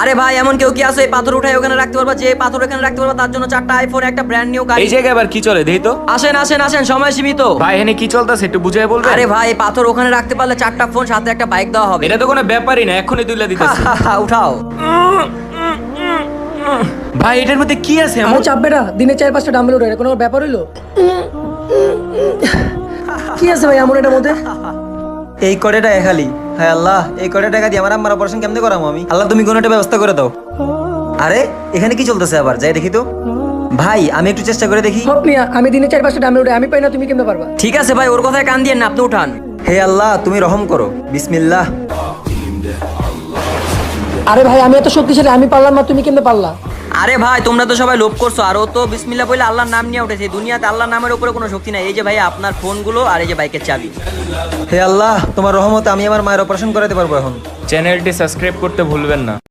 আরে ভাই এমন কেউ কি আছে এই পাথর উঠাই ওখানে রাখতে পারবা? যে পাথর এখানে রাখতে পারবা তার জন্য 4টা আইফোন, একটা ব্র্যান্ড নিউ গাড়ি। এই জায়গায় আবার কি চলে দেই তো? আসেন আসেন আসেন, সময় সীমিত। ভাই এখানে কি চলতেছে একটু বুঝাই বলবেন? আরে ভাই এই পাথর ওখানে রাখতে পারলে 4টা ফোন সাথে একটা বাইক দেওয়া হবে। এটা তো কোনো ব্যাপারই না, এখনই তুলে দিতেছি। উঠাও। ভাই এটার মধ্যে কি আছে এমন? আমার চাপ বেটা, দিনে 4-5টা ডাম্বেল উঠে, এটা কোনো ব্যাপার হইলো? কি আছে ভাই এমন এটার মধ্যে? এই কয়টা টাকা খালি। হ্যাঁ আল্লাহ, এই কয়টা টাকা দিয়ে আমার আম্মার অপারেশন কেমনে করামো আমি? আল্লাহ তুমি কোনো একটা ব্যবস্থা করে দাও। আরে এখানে কি চলতেছে আবার? যাই দেখি তো। ভাই আমি একটু চেষ্টা করে দেখি। হপ মিয়া, আমি দিনে 4-5টা ডাম্বেল উঠে, আমি পাই না, তুমি কেমনে পারবা? ঠিক আছে ভাই, ওর কথায় কান দিয়েন না, আপনি উঠান। হে আল্লাহ তুমি রহম করো, বিসমিল্লাহ। আরে ভাই আমি এত শক্তিশালী, আমি পারলাম না, তুমি কেমনে পারলা? আরে ভাই তোমরা তো সবাই লোভ করছো, আর ও তো বিসমিল্লাহ বলে আল্লাহর নাম নিয়ে উঠেছে। দুনিয়াতে আল্লাহর নামের উপরে কোনো শক্তি নাই। এই যে ভাই আপনার ফোনগুলো আর এই যে বাইকের চাবি। হে আল্লাহ তোমার রহমতে আমি আমার মায়ের অপারেশন করাতে পারবো এখন। চ্যানেলটি সাবস্ক্রাইব করতে ভুলবেন না।